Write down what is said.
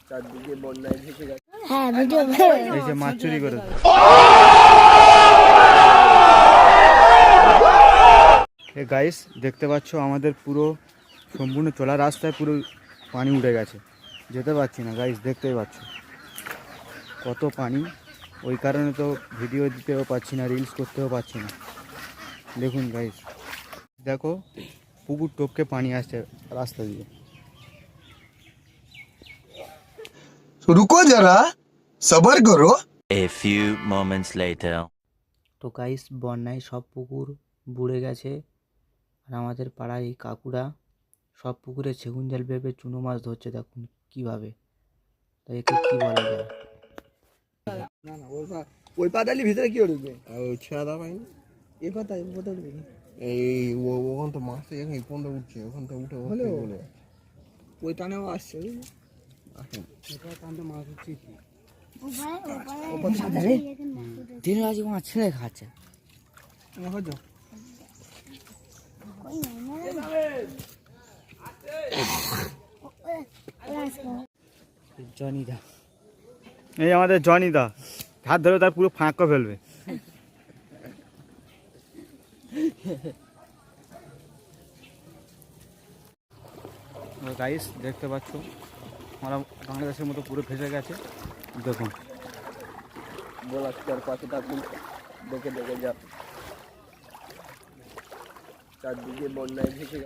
চারদিকে বন্যায় ভেসে গেছে। হ্যাঁ ভিডিও এই যে মাছ চুরি করে গাইস দেখতে পাচ্ছ আমাদের পুরো সম্পূর্ণ চলা রাস্তায় পুরো পানি উঠে গেছে, যেতে পারছি না গাইস, দেখতেই পাচ্ছ কত পানি। ওই কারণে তো ভিডিও দিতেও পারছি না, রিলস করতেও পারছি না। দেখুন গাইস, দেখো পুকুর টপকে পানি আসছে রাস্তা দিয়ে। रुको जरा सबर करो। A few moments later. তো গাইস বন্যায় সব পুকুর বুড়ে গেছে, আর আমাদের পাড়ায় এই কাকুরা সব পুকুরে সেগুন জাল ভেবে চুনো মাছ ধরছে। দেখুন কিভাবে, তাই একে কি বলা যায়। না না ওই পাতালি ভিতরে কি ঢুকবে? ওই ছেঁড়া পাইনি এ পাতা ঢুকবে না। এই ওখান তো মাছ এই পর্যন্ত উঠছে, ওখান থেকে উঠে হলো ওই টানেও আসছে। মাছ হচ্ছে দিন রাজি মাছ ছেলে খাচ্ছে। জনিদা, এই আমাদের জনিদা হাত ধরে তার পুরো ফাঁক করে ফেলবে। গাইস দেখতে পাচ্ছ আমরা বাংলাদেশের মতো পুরো ভেসে গেছে। দেখুন গোলাকার পাশে থাকুন, দেখে দেখে যা। চারদিকে বন্যায় ভেসে গেছে।